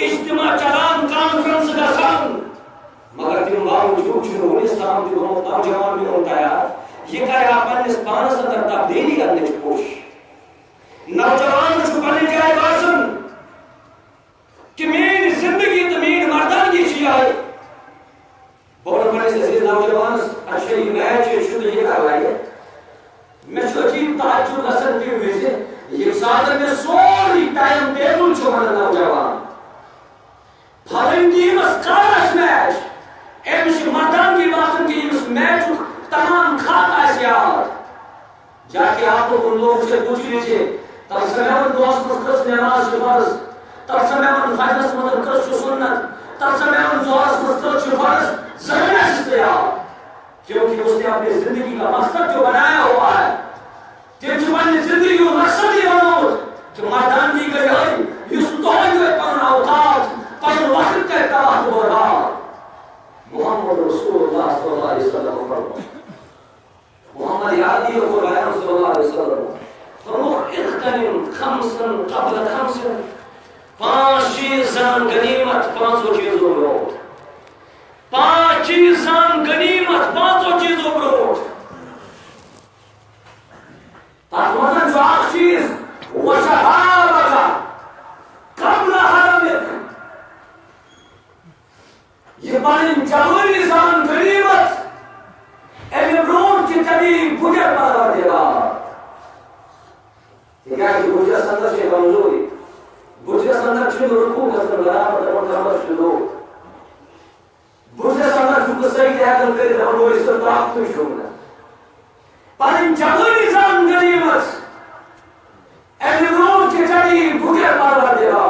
اجتماع چلان کانفرنس گژھان مگر تم باوجود ونس تام تہ گوٚمُت نوجوان میون تیار یہ کرا پنس پانس اندر تبدیلی کرنے کی کوشش نوجوان پنہ جائے باسن کہ میری زندگی تو میری مردانگی چیئے بہت پنس عزیز نوجوان اچھا یہ میچ یہ کرائیے میں عجیب تعجب گژھان تمہ وز یہ ساتھ میں سوری ٹائم ٹیبل ونان نوجوان پھلن ٹیمس کر میچ امس مردانگی باسان کہ امس میچ تمام خط آس یاد جا کہ آپ ان لوگ سے پوچھ لیجیے تب سے میں دوست کس نماز فرض تب سے میں فجرس مطلب کس سنت تب سے میں زہرس کس فرض ذہن استعمال کیونکہ اس نے اپنی زندگی کا مقصد جو بنایا ہوا ہے تم پنہ زندگی کا مقصد یہ بنوت کہ مردانگی گئی اس تہذیب پن اوقات پن وقت کے تباہ و برباد محمد رسول اللہ صلی اللہ علیہ وسلم محمد یادی قرآن صلی اللہ علیہ وسلم فرموخ اغتنم خمسا قبل خمسا پانچ چیزان غنیمت پانچوں چیزوں بروٹ پانچ چیزان غنیمت پانچوں چیزوں بروٹ تاکہ مثلا جو آخ چیز وشہابکا قبل حرمک یہ پانی جوانی زان غنیمت امی برون کی تبیب بجر پرور دے گا یہ کہا کہ بجر سندر سے کمزوری بجر سندر چھو رکو گزن برابر درمت حمد شدو بجر سندر چھو کسائی دیکھن کری درمت اس پر طاقت تو شکنا پانی جوانی زان غنیمت امی برون کی تبیب بجر پرور دے گا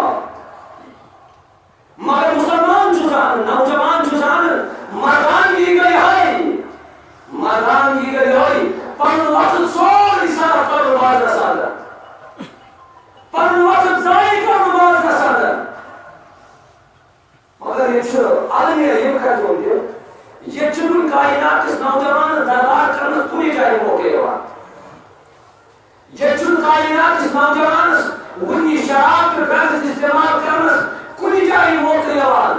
مگر مسلمان چوزان نوجوان چوزان مردان کی گئی ہے مردان کی گئی ہے پن وقت سوری سارا پر نماز رسانا پن وقت ضائع کر نماز رسانا مگر یہ چھو عالمی علم کا جو دیو یہ چھو کائنات اس نوجوان دلار کرنا کنی جائے موقع ہوا یہ چھو کائنات اس نوجوان ونی شراب پر گرد استعمال کرنا کنی جائے موقع ہوا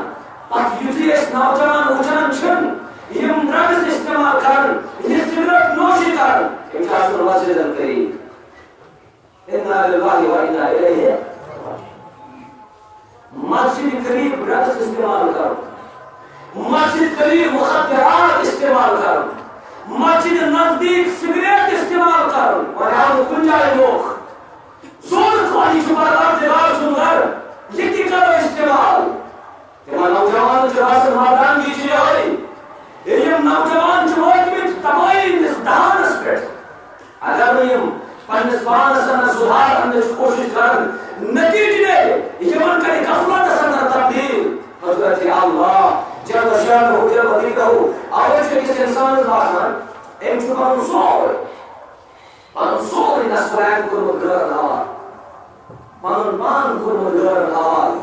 پت یوتی اس نوجوان اچھان چھن یم ڈرگز استعمال کرن یہ سگریٹ نوشی کرن امتحاز مسجد القریب انا للہ و انا الیہ مسجد قریب ڈرگز استعمال کرن مسجد قریب مخدرات استعمال کرن مسجد نزدیک سگریٹ استعمال کرن اور ہم کن جائے لوگ زور خواہی شبارات دیوار سنگر یہ کی کرو استعمال کہ نوجوان جراس مردان کیجیے ہوئی یہ نوجوان جو وقت تمائی اس دہانس پیٹ اگر یہ پنس پانس انا سدھار اندر کوشش کرن نتیجے یہ من کرے غفلت اندر تبدیل حضرت اللہ جل شان ہو جل وحید ہو آوچ کس انسان باسان ایم چھو پن سور نسپرین کرمت گرن حوال پن پان کرمت گرن حوال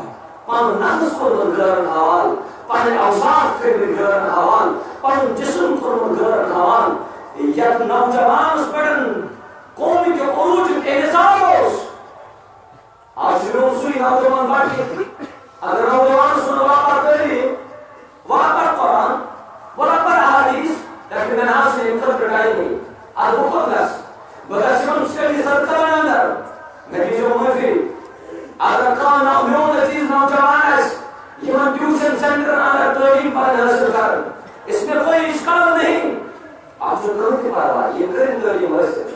پن نفس کرمت گرن حوال پن اوصاف کرمت گرن حوال پن جسم کرمت گرن حوال یک نوجوان اس پڑن قومی کے عروج انحصار آج شروع سوئی نوجوان باقی اگر نوجوان سن واپر کری واپر قرآن واپر حدیث لیکن میں ناس نے انتر پڑھائی نہیں آج بکر گس بگرچہ ہم اس کے لیے سرکران اندر نتیجہ موفی اگر کان امیون عزیز نوجوان ہے یہ من ٹیوشن سینٹر اندر تعلیم پر حاصل کر اس میں کوئی اشکال نہیں آپ جو کرو کی پرواہ یہ کریں تعلیم حاصل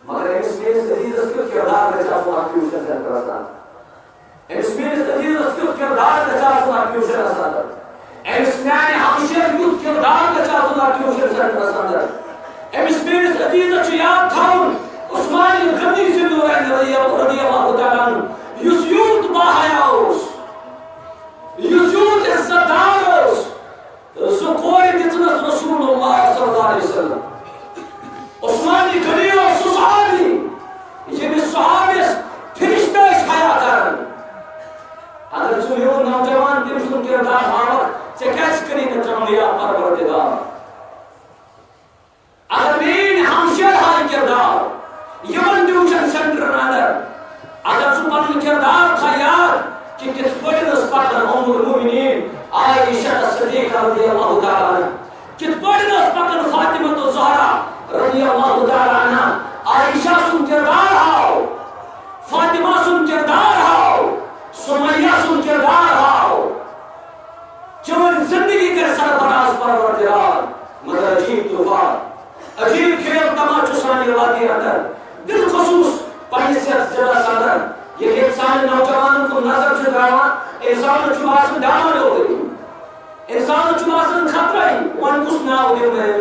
مگر اس میں عزیز اس کے کردار کا چاہتا ہوں ٹیوشن سینٹر آسان اس میں عزیز اس کے کردار کا چاہتا ہوں ٹیوشن آسان اس میں ہمشیر یوت کردار کا چاہتا ہوں ٹیوشن سینٹر آسان امس میرس عزیز چھ یاد تھاون عثمان غنی رضی اللہ تعالی عنہ یس یوت باحیا اوس یس یوت عزت دار اوس سو کوئی دتنس رسول اللہ صلی اللہ علیہ وسلم عثمان غنی اور صحابی یہ صحابی فرشتہ حیا کرن اگر سو یہ نوجوان تم سن کردار ہاور سے کیس کری نہ یا پروردگار اگر مین ہمشیر ہائی کردار یمن ٹیوشن سینٹر اندر اگر سو پن کردار تھا یاد کہ کس پڑھن اس پڑھ مثلا ام المؤمنین عائشہ صدیقہ رضی اللہ تعالی عنہ کت پڑھنس پکن فاطمہ الزہرا رضی اللہ تعالی عنہ عائشہ سن کردار ہاو فاطمہ سن کردار ہاو سمیہ سن کردار ہاو چون زندگی کے سرفراز پروردگار مگر عجیب طوفان عجیب کھیل تماچو سانی وادی اندر بالخصوص پنی صحت ضلع صدر یہ انسان نوجوانوں کو نظر سے دعوان انسان چواسن دعوان ہو گئی انسان چواسن خطرہ ہی وان کس ناو دل میں ہے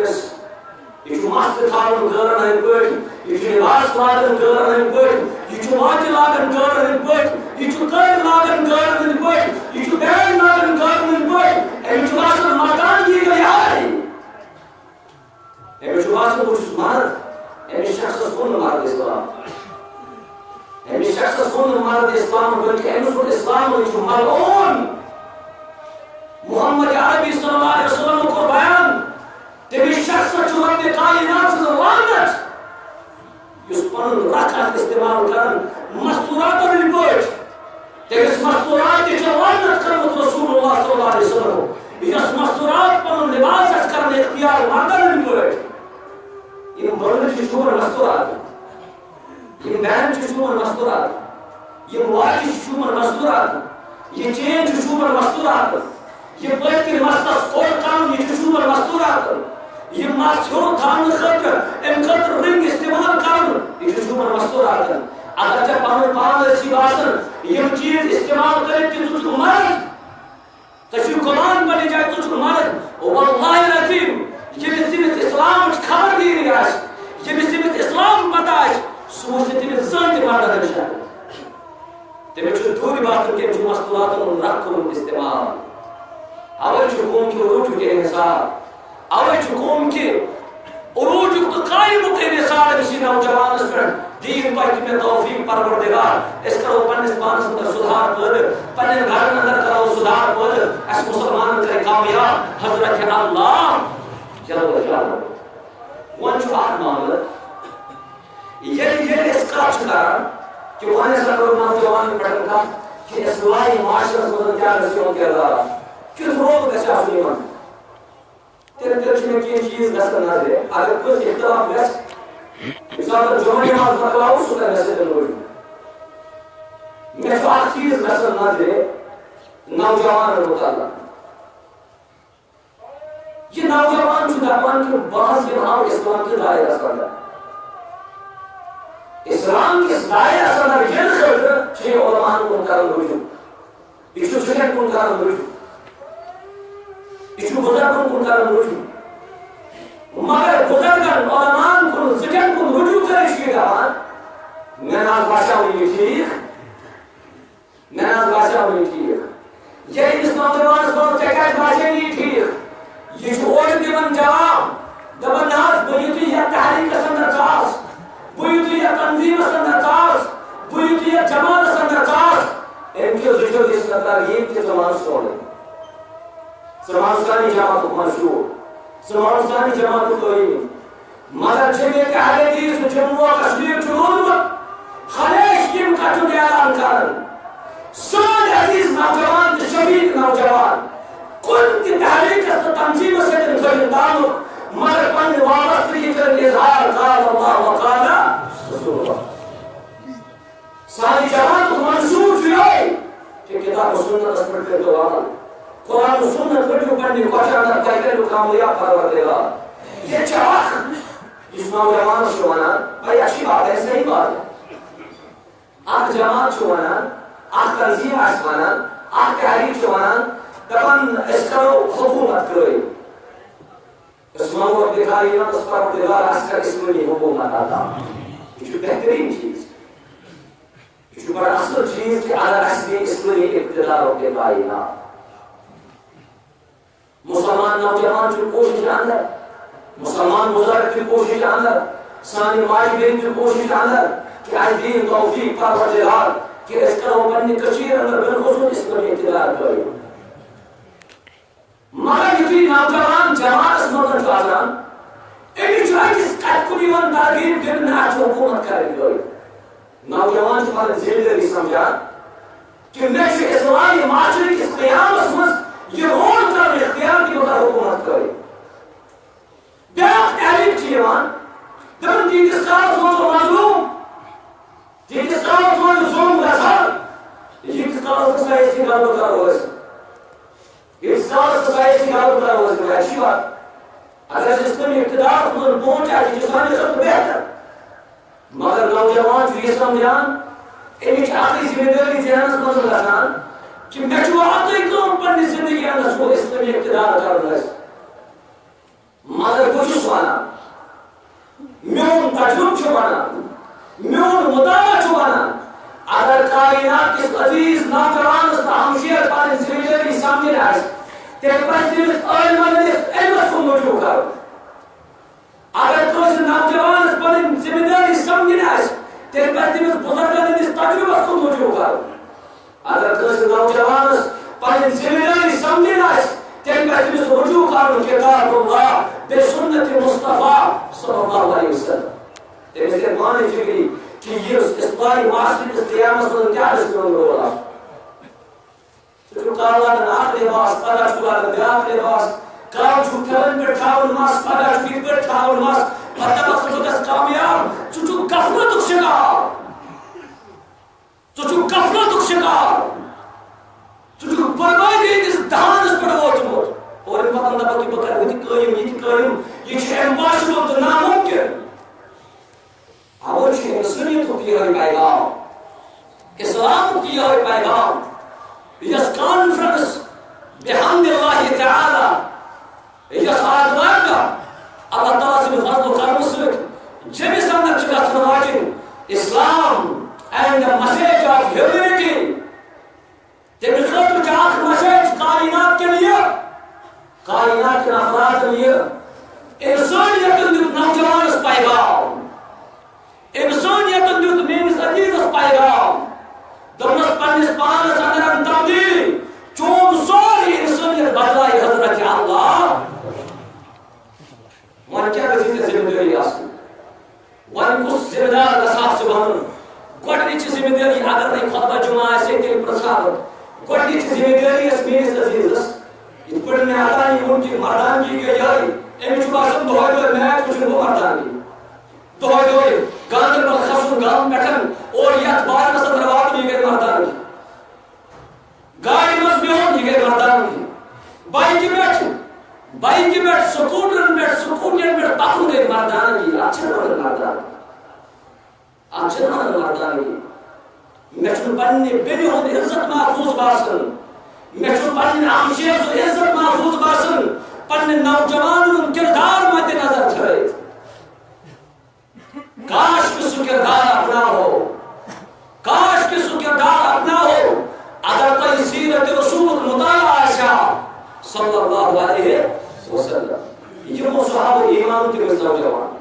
یہ چھو ماست تھاون گرن ہے پٹ یہ چھو لباس لاگن گرن ہے پٹ یہ چھو واج لاگن گرن ہے پٹ یہ چھو قید لاگن گرن ہے پٹ یہ چھو بین لاگن گرن ہے پٹ ایم چھو واسن مکان کی گئی ہے ایم چھو واسن کچھ مرد ایم شخص کن مرد اسلام ایم شخص کن مرد اسلام بلکہ ایم سن اسلام و چھو ملعون محمد عربی صلی اللہ علیہ وسلم کو بیان تمی شخص چھو رب کائنات سے لعنت اس پن رکھت استعمال کرن مستورات رپورٹ تیس مستورات چھو لعنت کرن رسول اللہ صلی اللہ علیہ وسلم اس مستورات پن لباس اس کرن اختیار مردن رپورٹ یہ مرد چھو مستورات یہ بہن چھو مستورات یہ واجی چھو مستورات یہ چین چھو مستورات یہ پلیٹ کے مستس اور کام یہ چھو مستورات یہ ماسچور تھان خطر ام خطر رنگ استعمال کرن یہ چھو مستورات اگر جب پانو پان ایسی باسن یہ چیز استعمال کرے کہ تجھ کو مرد تجھ کو مان بنی جائے تجھ کو مرد واللہ العظیم یہ بسیمت اسلام خبر دی رہی ہے یہ بسیمت اسلام بتاش سوچتے تمہیں زنگ مردہ دنشا تمہیں چھو دوری باتن کے چھو مستورات ان رکھن استعمال اول چھو قوم کی عروج کے انحصار اول چھو قوم کی عروج تو قائم کے انحصار کسی نوجوان اس پر دین پر تمہیں توفیق پروردگار اس کرو پنس پانس اندر صدار پد پنن گھر اندر کرو صدار پد اس مسلمان کرے کامیاب حضرت اللہ چلو چلو ون چھو آت معاملہ یہ اس کا چکا کہ وہاں سے کرو نوجوان پڑھن کا کہ اسلائی معاشرت مدن کیا رسیوں کے دارا کس روگ کا شاہ سلیمان تیرے چھنے کی چیز گس کرنا دے اگر کچھ اختلاف گس مثال جمعہ نماز مکلاؤ سکر گسے دن ہوئی میں تو آخ چیز گس کرنا دے نوجوان مطالعہ یہ نوجوان چھو دعوان کی بعض یہاں اسلام کی دائرہ سکتا ہے اسلام کی دائرہ سکتا ہے یہ خطر چھے علمان کن کرن رجوع اچھو سکر کن کرن رجوع اچھو بزرگن کن کرن رجوع مگر بزرگن علمان کن ذکر کن رجوع کرشی دعوان میں ناز باشا ہوئی ٹھیک میں ناز باشا ہوئی ٹھیک یہ اس نوجوان سوچ چکاش باشا ہوئی ٹھیک یہ جو اور دیون جواب دبن ناز بیتی یا تحریک سندر چاس بیتی یا تنظیم سندر چاس بیتی یا جماعت سندر چاس ان کے ذکر اس نظر یہ کہ زمان سوڑے سمانستانی جماعت مشہور سمانستانی جماعت کوئی مگر چھوئے کہ حدیث جمعہ کشمیر چنون خلیش کم کا چنے اعلان کرن سال عزیز نوجوان شبیق نوجوان کن کی تحریک است تنظیم سے انتظر تعلق مگر پن وابستی کر اظہار قال اللہ وقال رسول اللہ ساری جماعت منصور چھوئے کہ کتاب و سنت اس پر پھر دو عمل قرآن و سنت پر جو پڑھنے کو اچھانا کہتے ہیں کامیاب پروردگار یہ چاک اس نوجوان شوانا بھائی اچھی بات ہے صحیح بات ہے آخ جماعت شوانا آخ تنظیم آشوانا آخ تحریک شوانا دبن اس کرو حکومت کروئی اس موقع دکھائی نا اس پروردگار اس کر اسلامی حکومت آتا یہ جو بہترین چیز یہ جو بڑا اصل چیز کہ اگر اصلی اسلامی ابتدار ہو کے کائنات مسلمان نوجوان کی کوشش اندر مسلمان بزرگ کی کوشش اندر سانی مائی بین کی کوشش اندر کہ آج دین توفیق پروردگار کہ اس کا وہ بنی کشیر اندر بالخصوص اس پر اعتدار کرے مگر یہ نوجوان جماعت اس مدن کازان ایڈی چاہی جس قد کنی ون تاغیر دن آج حکومت کرے گئے نوجوان جو بارے زندگی سمجھا کہ میں سے اسلامی معاشرے کی کرو انسان سوسائٹی غلط کرو اچھی بات اگر اسلامی اقتدار من پہنچ جائے جسمانی سب بہتر مگر نوجوان یہ سمجھان امچ اخری ذمہ داری ذہنس مز گژھان کہ مے چھُ اکُے کٲم پننہِ زندگی اندر سُہ اسلامی اقتدار کرُن آسہِ مگر بہٕ چھُس ونان میون تجربہ چھُ ونان میون مطالعہ چھُ ونان اگر کائنات کس عزیز نوجوانس تہٕ ہمشیر پنٕنۍ ذمہ داری سمجھن آسہِ تیٚلہِ پزِ تٔمِس عٲلمن ہٕنٛدِس علمس کُن رجوع کرُن اگر کٲنٛسہِ نوجوانس پنٕنۍ ذمہ داری سمجھن آسہِ تیٚلہِ پزِ تٔمِس بُزرگن ہٕنٛدِس تجربس کُن رجوع کرُن اگر کٲنٛسہِ نوجوانس پنٕنۍ ذمہ داری سمجھن آسہِ تیٚلہِ پزِ تٔمِس رجوع کرُن کتاب اللہ بیٚیہِ سنت مصطفیٰ صلی اللہ علیہ وسلم تٔمِس گٔے پانے فکری کہ یہ اسلامی معاشرے کِس قیامس منٛز کیٛاہ گژھِ میون رول آسُن سُہ چھُ کالہٕ لاگان اکھ لباس پگاہ چھُ لاگان بیٛاکھ لباس کالہٕ چھُ کھٮ۪لن پٮ۪ٹھ تھاوُن مس پگاہ چھُ یِتھ پٲٹھۍ تھاوُن مس پتہٕ دپکھ ژٕ بہٕ گژھٕ کامیاب ژٕ چھُکھ غفلتُک شکار ژٕ چھُکھ غفلتُک شکار ژٕ چھُکھ بربٲدی ہٕنٛدِس دہانس پٮ۪ٹھ ووتمُت اور اَمہِ پتہٕ دپکھ کہ بہٕ کرٕ یِتہِ قٲیِم یِتہِ قٲیِم یہِ چھُ امپاسبل تہٕ ناممکن اوے چھُ انسٲنیتُک یِہوٚے پیغام اسلامُک یِہوٚے پیغام یۄس کانفرنس بحمد اللہ تعالی یۄس آدھارگاہ اللہ تعالیٰ سٕنٛدِ فضل و کرمہٕ سۭتۍ جیٚمِس اندر چھِ گژھن واجِنۍ اسلام and the message of humanity تَمہِ خٲطرٕ چھُ اکھ مسیج کائنات کٮ۪ن یہِ کائنات کٮ۪ن افرادن یہِ انسٲنیتن دیُت نوجوانس پیغام انسانیتن دیُت میٲنِس عزیزس پیغام دوٚپنس پننِس پانس اندر ان تبدیلی چون سورُے انسانیت بدلایہِ حضرت اللہ وۄنۍ کیٛاہ گژھِ ژےٚ ذمہٕ دٲری آسٕنۍ وۄنۍ کُس ذمہٕ دار گژھِ ژٕ بنُن گۄڈنِچ ذمہٕ دٲری اگر نہٕ خطبہ جمعہ آسہِ تیٚلہِ پرژھان بہٕ گۄڈنِچ ذمہٕ دٲری ٲس میٲنِس عزیزس یِتھ پٲٹھۍ مےٚ عطانی ووٚن کہِ مردانگی گٔے یِہوٚے أمِس چھُ باسان دۄہے دۄہے میچ وٕچھُن گوٚو مردانگی دۄہے دۄہے گاندربل کھسُن گامہٕ پٮ۪ٹھ اور یتھ بارس اندر واتُن یہِ گٔے مردانگی گاڑِ منٛز بِہُن یہِ گٔے مردانگی بایکہِ پٮ۪ٹھ سکوٗٹرن پٮ۪ٹھ سکوٗٹین پٮ۪ٹھ پکُن گٔے مردانگی اتھ چھِنہٕ ونان مردانگی اتھ چھِنہٕ ونان مردانگی مےٚ چھُنہٕ پننہِ بیٚنہِ ہُنٛد عزت محفوظ باسان مےٚ چھُنہٕ پننہِ ہمشیر سُنٛد عزت محفوظ باسان پننہِ نوجوانن ہُنٛد کردار مدِ نظر تھٲوِتھ کاش کہ سُہ کردار اپناوو کاش کہ سُہ کردار اپناوو اگر تۄہہِ سیرت رسولُک مطالعہ آسہِ ہا صلی اللہ علیہ وسلم یِمو صحابہ ایمان تہِ ٲسۍ نوجوان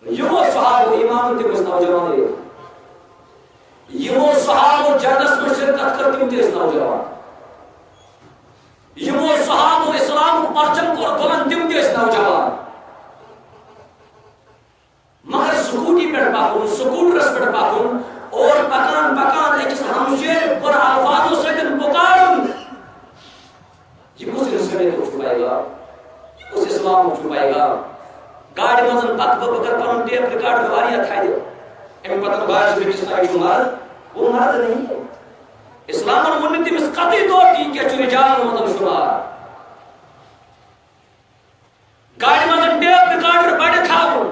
یِمو صحابہ ایمان تہِ ٲسۍ نوجوان یِمو صحابہ جنگس منٛز شرکت کٔر تِم تہِ ٲسۍ نوجوان یِمو صحابہ اسلامُک پرچم کوٚر بُلنٛد تِم تہِ ٲسۍ نوجوان مگر سکوٹی پٮ۪ٹھ پکُن سکوٹرس پٮ۪ٹھ پکُن اور پکان پکان أکِس ہمشیر بُرٕ الفاظو سۭتۍ پُکارُن یہِ کُس انسٲنیتُک چھُ پیغام یہِ کُس اسلامُک چھُ پیغام گاڑِ منٛز پکہٕ بہٕ کرٕ پنُن ٹیپ رِکاڈر واریاہ تھدِ اَمہِ پتہٕ باسہِ بیٚکِس تانۍ چھُ مرد وہ مرد نہیں اسلامن ووٚن نہٕ تٔمِس قطعی طور کہِ یہِ کیٛاہ چھُ رِجالن منٛز شُمار گاڑِ منٛز ٹیپ رِکاڈر بڑِ تھاوُن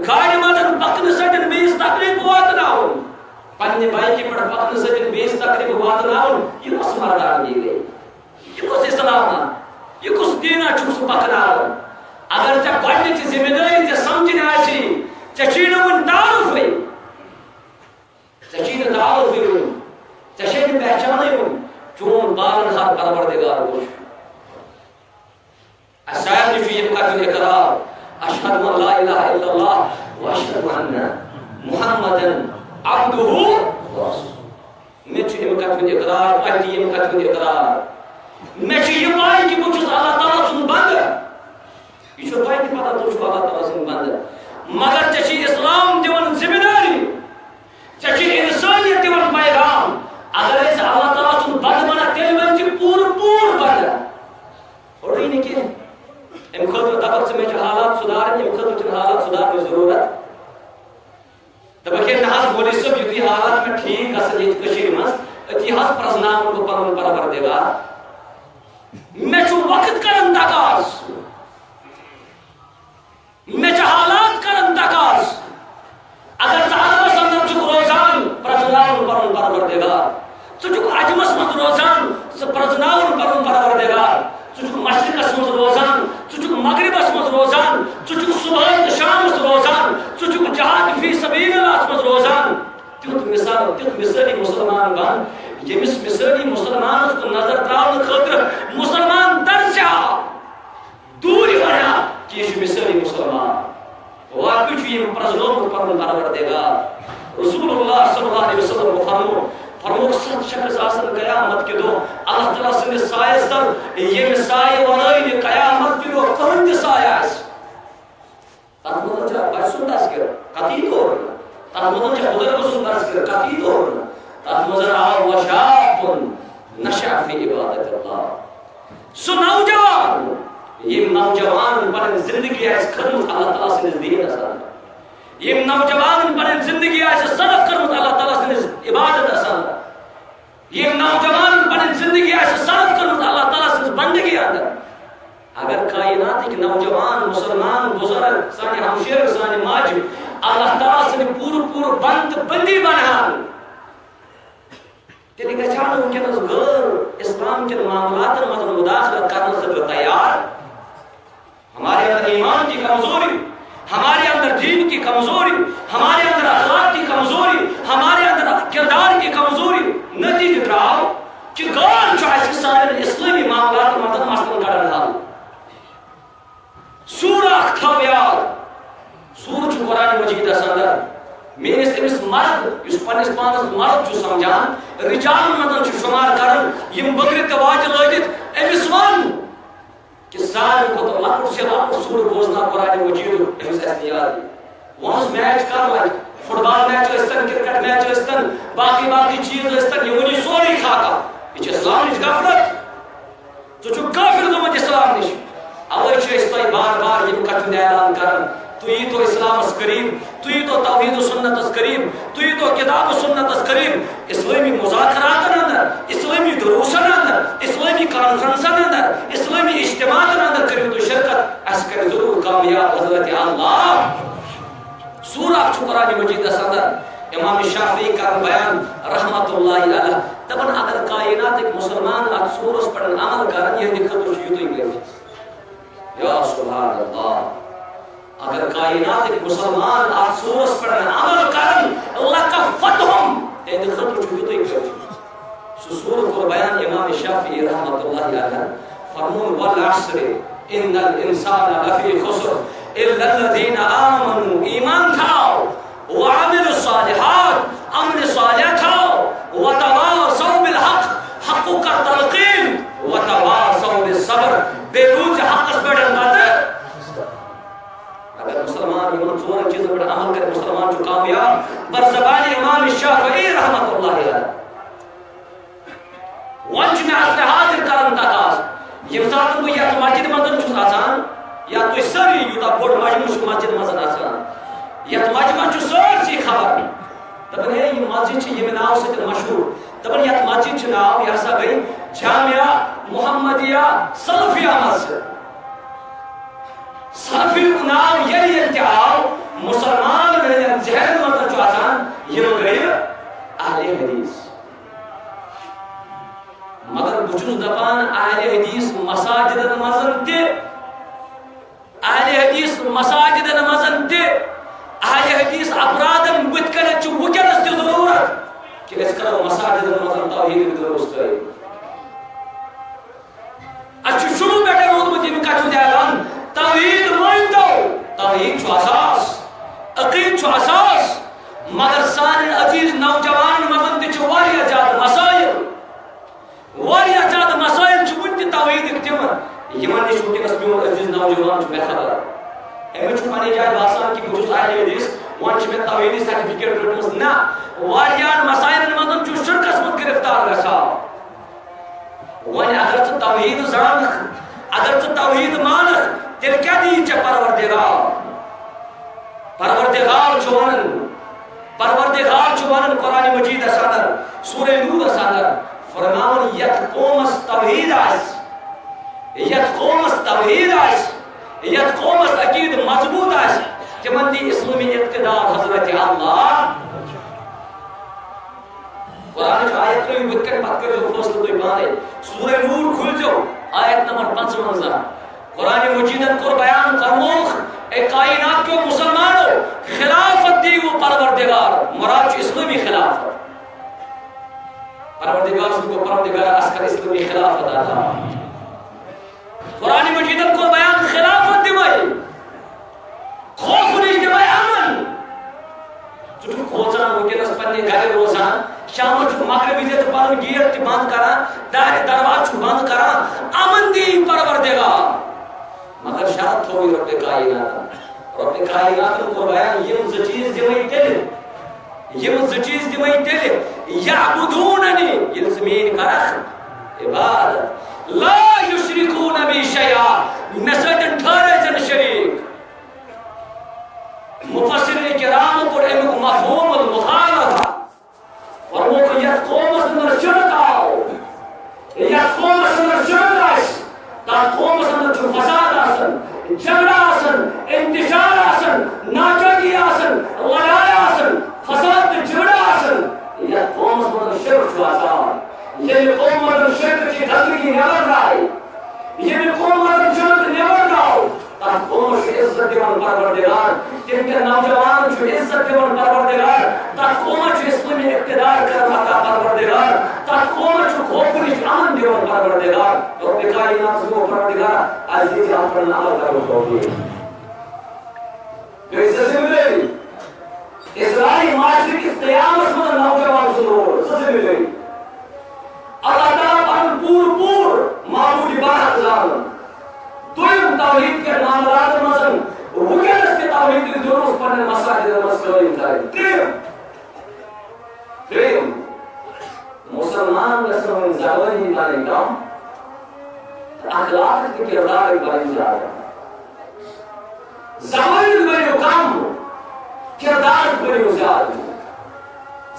گاڑِ منٛز پکنہٕ سۭتۍ بیٚیِس تقریٖب واتناوُن پننہِ بایکہِ پٮ۪ٹھ پکنہٕ سۭتۍ بیٚیِس تقریٖب واتناوُن یہِ کۄس مردانگی گٔے یہِ کُس اِسلاما یہِ کُس دیٖنا چھُکھ ژٕ پکناوان اگر ژےٚ گۄڈنِچ ذمہٕ دٲری ژےٚ سمجھِنۍ آسی ژےٚ چھُے نہٕ وُنہِ تعارُفٕے ژےٚ چھُے نہٕ تعارُفٕے وُنہِ ژےٚ چھے نہٕ پہچانٕے وُنہِ چون پالنہار پروردگار کُس چھُ اَسہِ سارنٕے چھُ ییٚمہِ کتھِ ہُنٛد اقرار اشہد ان لا الہ الا اللہ واشہد ان محمدن عبدہ ورسولہ مےٚ چھُ اَمہِ کتھِ ہُنٛد اقرار تۄہہِ تہِ ییٚمہِ کتھِ ہُنٛد اقرار مےٚ چھُ یہِ پاے کہِ بہٕ چھُس اللہ تعالیٰ سُنٛد بنٛدٕ یہ چھو تۄہہِ تہِ پتہ تُہۍ چھِو اللہ تعالیٰ سٕنٛدۍ بنٛدٕ مگر ژےٚ چھُے اسلام دِوان ذمہٕ دٲری ژےٚ چھُے انسٲنیت دِوان پیغام اگر أسۍ اللہ تعالیٰ سُنٛد بنٛدٕ ونکھ تیٚلہِ ؤنۍ ژٕ پوٗرٕ بنٛدٕ اوٚڑُے نہٕ کینٛہہ اَمہِ خٲطرٕ دپکھ ژٕ مےٚ چھِ حالات سُدھارٕنۍ اَمہِ خٲطرٕ چھِنہٕ حالات سُدھارنٕچ ضروٗرت دپکھ ہے نہ حظ مولوی صٲب یُتھُے حالات مےٚ ٹھیٖک گژھن ییٚتہِ کٔشیٖرِ منٛز أتی حظ پرٛزناوُن بہٕ پنُن پروردگار میں چھو وقت کرن تقاض میں چھو حالات کرن تقاض اگر تعالس اندر چھو روزان پرزناون پرن پروردگار تو چھو عجمس مت روزان پرزناون پرن پروردگار تو چھو مشرقس مت روزان تو چھو مغربس مت روزان تو چھو صبح شامس روزان تو چھو جہاد فی سبیل اللہ مت روزان تیت مثالی مسلمان بن یمس مثالی مسلمان کو نظر تراؤن خاطر مسلمان درجہ دور بنا کہ یہ مثالی مسلمان واقعی چھو یہ پرزناون پرن پروردگار رسول اللہ صلی اللہ علیہ وسلم کو فرموک ست شخص آسن قیامت کے دو اللہ تعالیٰ سن سائے سر یہ سائے ورائن قیامت کے دو کہن سائے آس تاکہ مدن چاہ بچ سن دس کر قطعی دور تاکہ مدن چاہ بزرگ سن دس کر قطعی دور تاکہ مدن آر وشاپن نشع فی عبادت اللہ سو نوجوان یہ نوجوان پر زندگی ایس خدمت اللہ تعالیٰ سے نزدین آسان یہ نوجوان پر زندگی ایسے صرف کرمت اللہ تعالیٰ سے عبادت آسان یہ نوجوان پر زندگی ایسے صرف کرمت اللہ تعالیٰ سے بندگی اندر اگر کائنات ایک نوجوان مسلمان بزرگ سانی ہمشیر سانی ماجب اللہ تعالیٰ سے پور بندی بنان تیلی گچھانا ممکن از غیر اسلام کے معاملات مطلب مداخلت کرنا سے تیار ہمارے اندر ایمان کی کمزوری ہمارے اندر دین کی کمزوری ہمارے اندر اخلاق کی کمزوری ہمارے اندر کردار کی کمزوری نتیجہ دراؤ کہ غیر چوائس سارے اسلامی معاملات مطلب مستن کر رہا سورہ اختھو یاد سورہ چھو قرآن مجید اصندر میں اس امس مرد اس پانس مرد چھو سمجھان رجال مطلب چھو شمار کرن یم بکر تواج لوگت امس ون کہ سارے کو تو لکڑ سے لکڑ سور بوزنا قرآن مجید امس ایسے یاد وہاں میچ کر لائے فٹ بال میچ استن کرکٹ میچ استن باقی چیز استن یہ ونی سوری کھاکا یہ اسلام نش غفلت تو چھو کافر گمت اسلام نش اوے چھو اس طرح بار بار یہ کٹن اعلان کرن تو یہ تو اسلام اس قریب تو یہ تو توحید و سنت اس قریب تو یہ تو کتاب و سنت اس قریب اسلامی مذاکرات اندر اسلامی دروسن اندر اسلامی کانفرنسن اندر اسلامی اجتماعات اندر کریم تو شرکت اس کر ضرور کامیاب حضرت اللہ سورہ قرآن مجید اندر امام شافعی کا بیان رحمت اللہ علیہ تبن اگر کائنات ایک مسلمان ات سورس پر عمل کرن یہ دکھت تو یہ تو انگلیس یا سبحان اللہ اگر کائنات ایک مسلمان ات سورس پر عمل کرن لکفتہم یہ دکھت تو یہ تو انگلیس سورہ کو بیان امام شافعی رحمت اللہ علیہ فرمون والعصر ان الانسان لفی خسر الا الذین آمنوا ایمان کھاؤ وعملوا الصالحات عمل صالح کھاؤ وتواصوا بالحق حق کا تلقین وتواصوا بالصبر بے روز حق اس پر انداز اگر مسلمان یہ منصور چیز پر عمل کرے مسلمان جو کامیاب بر زبان امام شافعی رحمت اللہ علیہ ونچ میں اصل حاضر کرن تقاض یہ ساتھ کو یا تو مسجد مندر چھو آسان یا تو سری یوتا بوڑ مجموع مسجد مندر آسان یا تو مجموع چھو سر سی خبر دبن ہے یہ مسجد چھ یہ ناو سے مشہور دبن یا مسجد چھ ناو یا سا گئی جامعہ محمدیہ سلفیہ مسجد سلفی ناو یہ انتہاؤ مسلمان میں ذہن مندر چھو آسان یہ گئی اہل حدیث مگر بچوز دپان اہل حدیث مساجد مزن تے اہل حدیث مساجد مزن تے اہل حدیث افرادن بت کر چھ وکنس تے ضرورت کہ اس کرو مساجد مزن توحید درست کرے اچھ شروع بیٹھے رود مجھے کچھ اعلان توحید مانتو توحید چھو اساس عقید چھو اساس مگر سارے عزیز نوجوان مزن تے چھو واریاں زیادہ مسائل واریاں زیادہ مسائل چھو ونتی توحید اکتمن یمن نش ونکس میون عزیز نوجوان چھو بے خبر امی چھو پانی جائے باسان کی بجوز اہل حدیث وان چھو میں توحیدی سرٹیفکیٹ رٹمس نا واریاں مسائل مزن چھو شرکس مت گرفتار گسا وان اگر تو توحید زانک اگر تو توحید مانک تیل کیا دی چا پروردگار چھو ونن قرآن مجید اساندر سورہ نور اساندر فرماون یت قومس توحید آس یت قومس توحید آس یت قومس عقید مضبوط آس تمن دی اسلامی اقتدار حضرت اللہ قرآن کی آیت کو بکر پت کر جو فصل تو پانے سورہ نور کھل جو آیت نمبر 55 قرآن مجید کو بیان فرموخ اے کائنات کے مسلمانوں خلافت دی وہ پروردگار مراد اسلامی خلافت پروردگار کو پروردگار اسکر اسلامی خلافت عطا قرآن مجید کو بیان خلافت دی میں خوف نہیں دی میں امن جو کھوچنا وکیلس پنے گھر روزان شام کو مغربی سے پن گیٹ بند کرا دروازہ بند کرا امن دی پروردگار مگر شاید تھوڑی رب کائنات کو بیان یم ز چیز دمئی تیل یم ز چیز دمئی تیل یعبدوننی یم زمین کرخ عبادت لا یشرکون بی شیئا نسدن ٹھارے جن شریک مفسر کرام پر امک مفہوم المخالفہ اور وہ کہ یت قوم اندر شرک آؤ یت قوم اندر شرک آئس تا قوم اندر جو فساد آسن جھگڑا آسن انتشار آسن ناچاگی آسن لڑائی آسن فساد جھگڑا آسن یت قوم اندر شرک جو آسان یہ قوم اندر شرک کی دھلگی نبر رائی یہ قوم اندر شرک نبر راؤ تا قوم کی عزت دیوان پروردگار تم کے نوجوان جو عزت دیوان پروردگار تا قوم جو اسلامی اقتدار کرنا کا پروردگار تا قوم جو خوفنی امن دیوان پروردگار رب کائنات کو پروردگار عزیز اپنا نام کرو ہوگی جو عزت سے ملے گی اسرائیل معاشرے کی قیامت میں نوجوان سنور سزے ملے گی اللہ تعالیٰ پر پور معبودی بارہ زالن دویم توحید کے معاملات مزن وکیلس کے توحید کی دروس پڑھنے مساجد مسکلین کریں تریم مسلمان لسنوں زبانی بانی کام اخلاق کے کردار بانی جا رہا زبانی بانی کام کردار بانی زیادہ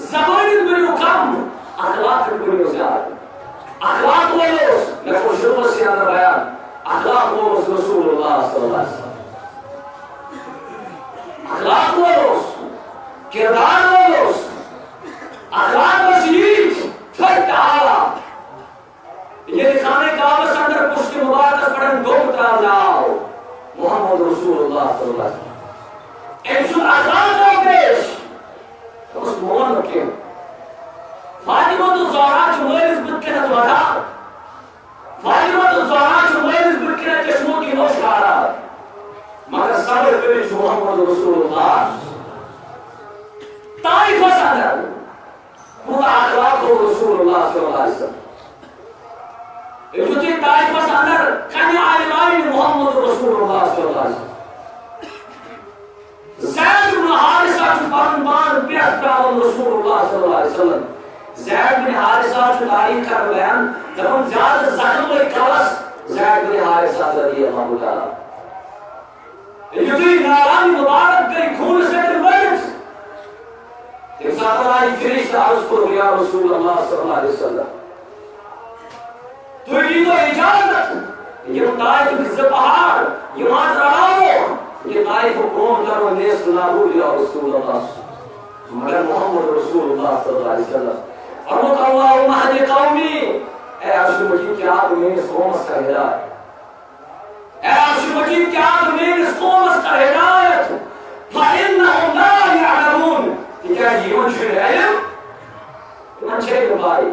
زبانی بانی کام اخلاق بانی زیادہ اخلاق والوس میں خوش روح سے اندر بیان اخلاق والوس رسول اللہ صلی اللہ علیہ وسلم اخلاق والوس کردار والوس اخلاق وسیج تھر تعالی یہ دکھانے کا آبس اندر پشت مبارکت پڑھن دو پتران جاؤ محمد رسول اللہ صلی اللہ علیہ وسلم انسان اخلاق و پیش تو اس مون رکھیں فاطمہ الزہرا جو مریض بکنت ودا فاطمہ الزہرا جو مریض بکنت چشموں کی نوش کھارا مگر صبر کرے جو محمد رسول اللہ طائف اندر پورا اخلاق ہو رسول اللہ صلی اللہ علیہ وسلم ایجوتی طائف اندر کنی عالمائی محمد رسول اللہ صلی اللہ علیہ وسلم زید بن حارثہ جو پرنبان بیعت کرن رسول اللہ صلی اللہ علیہ وسلم زید بن حارثہ جو تاریخ کر بیان جب ہم زیادہ زخم و کلس زید بن حارثہ رضی اللہ تعالیٰ یوتی نارانی مبارک گئی خون سے در بیت ایک ساتھ آئی فرشتہ عرض کو یا رسول اللہ صلی اللہ علیہ وسلم تو یہ تو اجازت یہ طائف کی پہاڑ یہ مات رڑاؤ یہ طائف کو قوم کرو نیست نابود یا رسول اللہ مگر محمد رسول اللہ صلی اللہ علیہ وسلم فرمت اللہم اہدی قومی اے عرش مجید کی آگ میں اس قوم کا ہدایت اے عرش مجید کی آگ میں اس قوم کا ہدایت فَإِنَّهُمْ لَا يَعْلَمُونَ یہ کیا جیون شر علم من چھے بھائی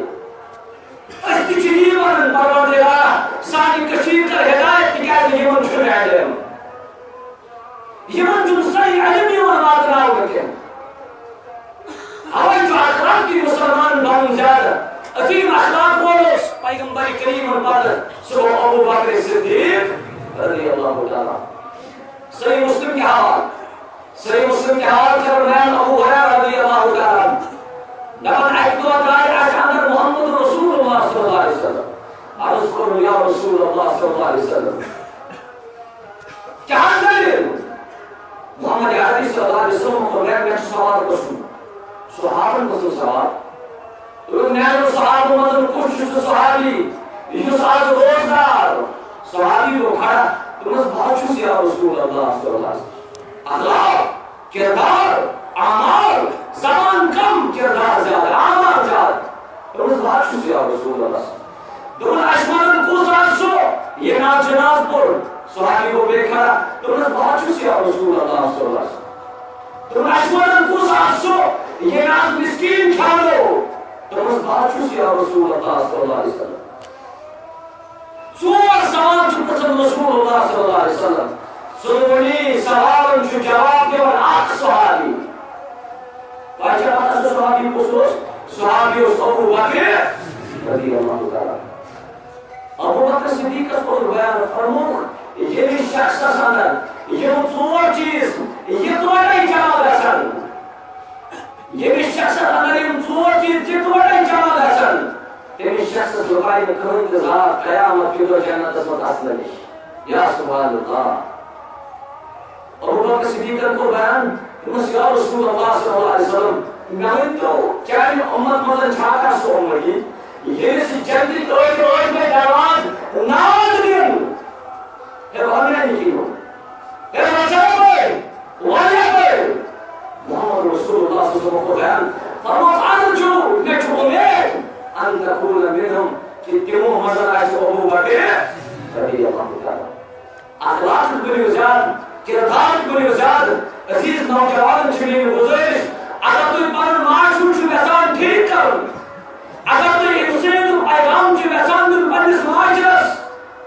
استی چلیون پروردگار سانی کشیر کا ہدایت کیا جیون شر علم یمن جو صحیح علمی اور بات نہ ہوگا اول جو اخلاق کی مسلمان بہن زیادہ عظیم اخلاق بولوس پیغمبر کریم اور سو ابو بکر صدیق رضی اللہ تعالیٰ صحیح مسلم کے حال چرمین ابو حریر رضی اللہ تعالیٰ لمن احدو ادرائی اندر محمد رسول اللہ صلی اللہ علیہ وسلم عرض کرو یا رسول اللہ صلی اللہ علیہ وسلم کیا دلیل محمد عربی صلی اللہ علیہ وسلم کو لے میں سوال کروں صحابن کو سوال نانو صحابہ مدن کچھ صحابی یہ آج روزدار صحابی کو کھڑا تمہیں بہت چھوسی یا رسول اللہ صلی اللہ علیہ وسلم اخلاق کردار اعمال زمان کم کردار زیادہ اعمال زیادہ تمہیں بہت چھوسی یا رسول اللہ دون اشمان کو سو یہ ناز جناز پر صحابی کو بے کھڑا تمہیں بہت چھوسی یا رسول اللہ صلی اللہ علیہ وسلم دون اشمان کو سو یہ ناز مسکین کھاڑو تمہیں بہت چھوسی یا رسول اللہ صلی اللہ علیہ وسلم ژور سوال چھُ پرٛژھان رسول اللہ صلی اللہ علیہ وسلم ژۄنوٕنی سوالن چھُ جواب دِوان اکھ صحابی تۄہہِ چھا پتہ سُہ صحابی کُس اوس صحابی اوس ابو بکر رضی اللہ تعالیٰ ابو بکر صدیقس کوٚر بیان فرمووُکھ ییٚمہِ شخصس اندر یِم ژور چیٖز یِکوٹے جمع گژھن ییٚمِس شخصس اندر یِم ژور چیٖز یِکوٹے جمع گژھن تمس شخص رکائے کہن تہ ذات قیامت کی دو جنت مت اصل یا سبحان اللہ ابو بکر صدیق کو بیان تمس یا رسول اللہ صلی اللہ علیہ وسلم میں تو کیا امت مدن چھاکا سو امتی یہ سی جنت اوج میں دروان ناز دین ہے ہمیں نہیں کیوں ہے بچاؤ کوئی واجہ کوئی محمد رسول اللہ صلی اللہ علیہ وسلم کو بیان فرمات ارجو میں چھوڑے ان تكون منهم كتمو مزن عيسى ابو بكر رضي الله تعالى اخلاق بالوزاد كردار بالوزاد عزيز نوجوان چلين گزارش اگر تو پر معاشور چھ وسان ٹھیک کر اگر تو انسان تو پیغام چھ وسان تو پنس معاشرس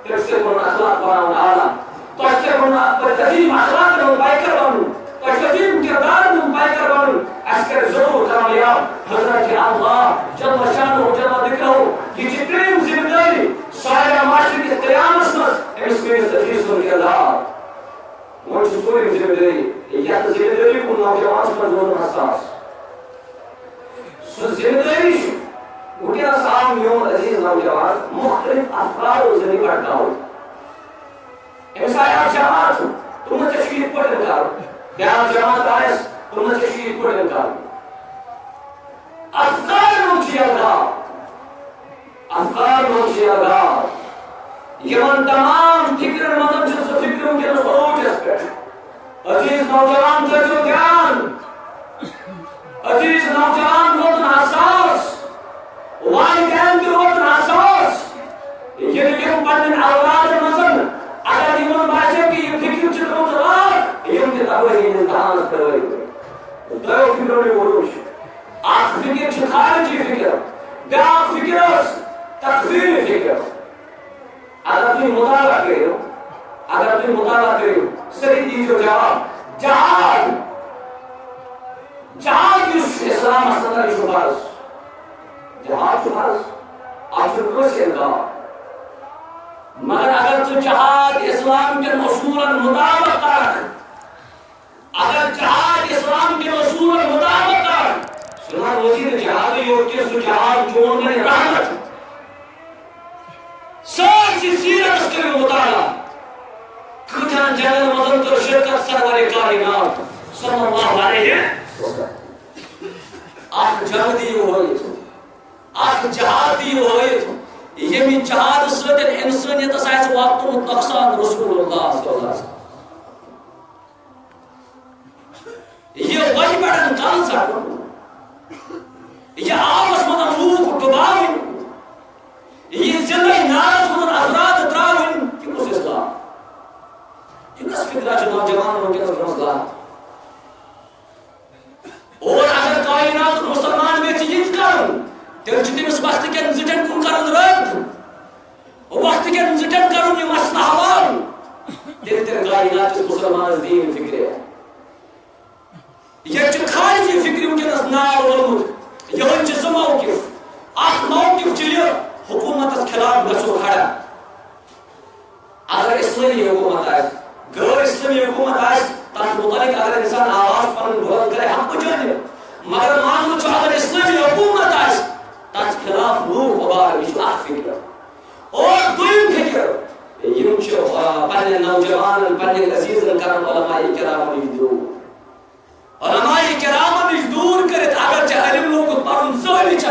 ترسے کو اخلاق بناون اعلی تو اس کو تقسیم اخلاق نو بائکر بنو تقسیم کردار نو بائکر بنو اسکر ضرور کامیاب حضرت اللہ جل شانہ و جل ذکرہ یہ جترین ذمہ داری سارے معاشرے کی قیامت میں اس میں تدریس کے اللہ وہ پوری ذمہ داری یا ذمہ داری کو نوجوان پر دونوں حساس سو ذمہ داری وہ کیا صاحب میون عزیز نوجوان مختلف افکار و ذریعہ بڑھتا ہو ایسا جماعت تم تشکیل پر انکار بیان جماعت آئے تم تشکیل پر انکار افکار منشی آگاہ یمن تمام فکر مدن سے فکروں کے نسوچ اس پر عزیز نوجوان تجو گیان عزیز نوجوان روتن حساس والدین کی روتن حساس یم پنن اولاد مزن اگر یمن باشے کی یہ فکر چکو ترار یم کے تباہی امتحان کروئی دو فکروں نے وروش آخ فکر چھ خارجی فکر بیاق فکر تکفیر فکر اگر تم مطالعہ کرو صحیح دیجو جواب جہاد یوش اسلام اصلا یوش فرض جہاد یوش فرض آپ سے کسی انکار مگر اگر تو جہاد اسلام کے اصول مطابق کر اگر جہاد اسلام کے اصول مطابق کر سنا وزیر جہادی ہوتی سو جہاد چھوڑنے رحمت سارسی سیرت اس کے مطالعہ کھجان جنگل مزن تو شرکت سرور کائنات صلی اللہ علیہ آخ جہادی ہوئی تو آخ جہادی ہوئی تو یہ من جہاد سرد انسانیت سائز وقت متقصان رسول اللہ صلی اللہ علیہ وسلم یہ وہی بڑھن کان ساکھو یہ آپس مدن لوگ دباویں یہ زندگی ناز مدن افراد تراویں کہ کس اسلام یہ کس فکرہ جو نوجوان ہو کے مسئلہ اور اگر کائنات مسلمان میں چیز کروں تیل چھتی میں وقت کے نزٹن کن کرن رد وقت کے نزٹن کرن یہ مسئلہ حوال تیل کائنات اس مسلمان دین فکر ہے یہ خارجی فکری وکرس نار ولمت یہ چھ موقف اخ موقف چھ یہ حکومت اس خلاف گژھو کھڑا اگر اسلامی حکومت ہے غیر اسلامی حکومت ہے تک متعلق اگر انسان آواز پن بلند کرے ہم کو جانے مگر مان لو اگر اسلامی حکومت ہے تک خلاف لوگ وبار وچ اخ فکر اور دویم فکر یہ چھ پننے نوجوان پننے عزیز کرن علماء کرام دور علماء کرام نش دور کرت اگر چھ علم لوگ پرن سوری چھ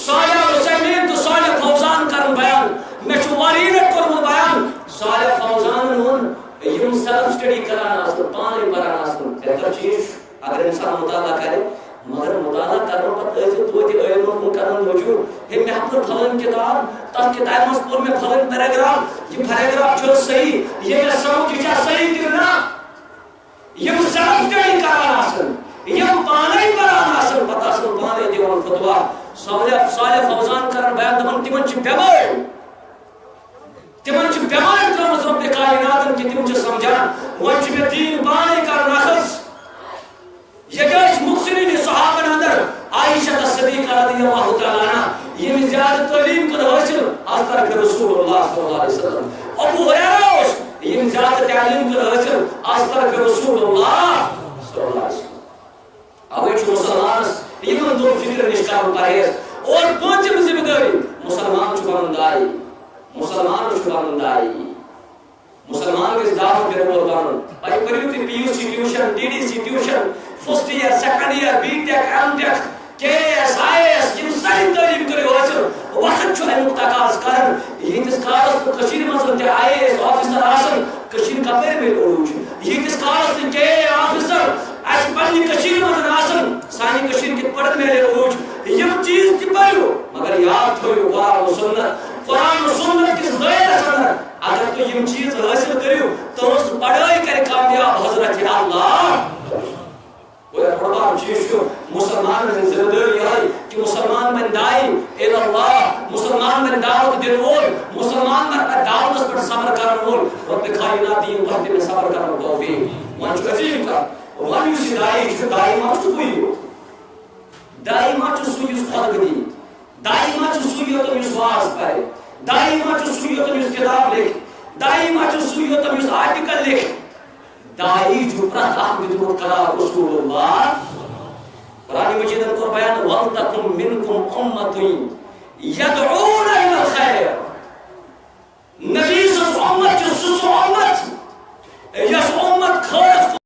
صالح حسین تو صالح فوزان کرن بیان میں چھو واریرت کرن بیان صالح فوزان ہون یم سیلف سٹڈی کران آسن پانے پران آسن بہتر چیز اگر انسان مطالعہ کرے مگر مطالعہ کرنے پر ایسے توتی علموں کو کرن رجوع ہے میں اپنے پھلن کتاب تب کتاب مز پور میں پھلن پیراگراف یہ پیراگراف چھو صحیح یہ میں سمجھ جا صحیح کرنا یم سیلف سٹڈی کران آسن یم پانے پران آسن پتہ آسن پانے دیوان فتوا صالح فوزان کرن بیان دمن تمن چھ بیمار تمن چھ بیمار ترمز رب کائناتن کہ تم چھ سمجھان وۄنۍ چھ مےٚ دین پانے کرن اخذ یہ گیش مخصرین صحابن اندر عائشہ صدیقہ رضی اللہ تعالیٰ عنہ یہ زیادہ تعلیم کر حاصل از طرف رسول اللہ صلی اللہ علیہ وسلم ابو ہریرہ یہ زیادہ تعلیم کر حاصل از طرف رسول اللہ صلی اللہ علیہ وسلم اوے چھ مسلمانس یمن دو فکر نشکار پرہیز اور پانچم ذمہ داری مسلمان چھ بنن دائی مسلمان چھ بنن دائی مسلمان کے دعوت پہ رول بنن بھائی private P U C tuition D D C tuition first year second year B Tech M Tech کے ایس آئی ایس یم ساری تعلیم کرے حاصل وقت چھو امیک تقاض کرن یہندس کالس تو کشیر مز تے آئی ایس آفیسر آسن کشیر کپر میں اوڑ یہندس کالس تے کے آفیسر اس پنی کشیر مز آسن سانی کشیر کے پڑھ میں اوڑ یم چیز تہ پایو مگر یاد تھویو قرآن و سنت کس دائرس اندر اگر تو یم چیز حاصل کریو تو اس پڑھائی کرے کامیاب حضرت اللہ وہ بڑا چیز کو مسلمان میں ذمہ داری ہے کہ مسلمان میں دائی اے اللہ مسلمان میں دعوت دین وول مسلمان میں دعوت پر صبر کرن وول رب کائنات دین وقت میں صبر کرن توفیق وان جو عظیم کا وان یوسی دائی ما چوئی دائی ما چوئی خود دی دائی ما چوئی تو یوس واز پائے دائی ما چوئی تو یوس کتاب لکھ دائی ما چوئی تو یوس آرٹیکل لکھ دائی جو پرت احمد مکلا رسول اللہ قرآن مجید کو بیان وَلْتَكُمْ مِنْكُمْ أُمَّةٌ يَدْعُونَ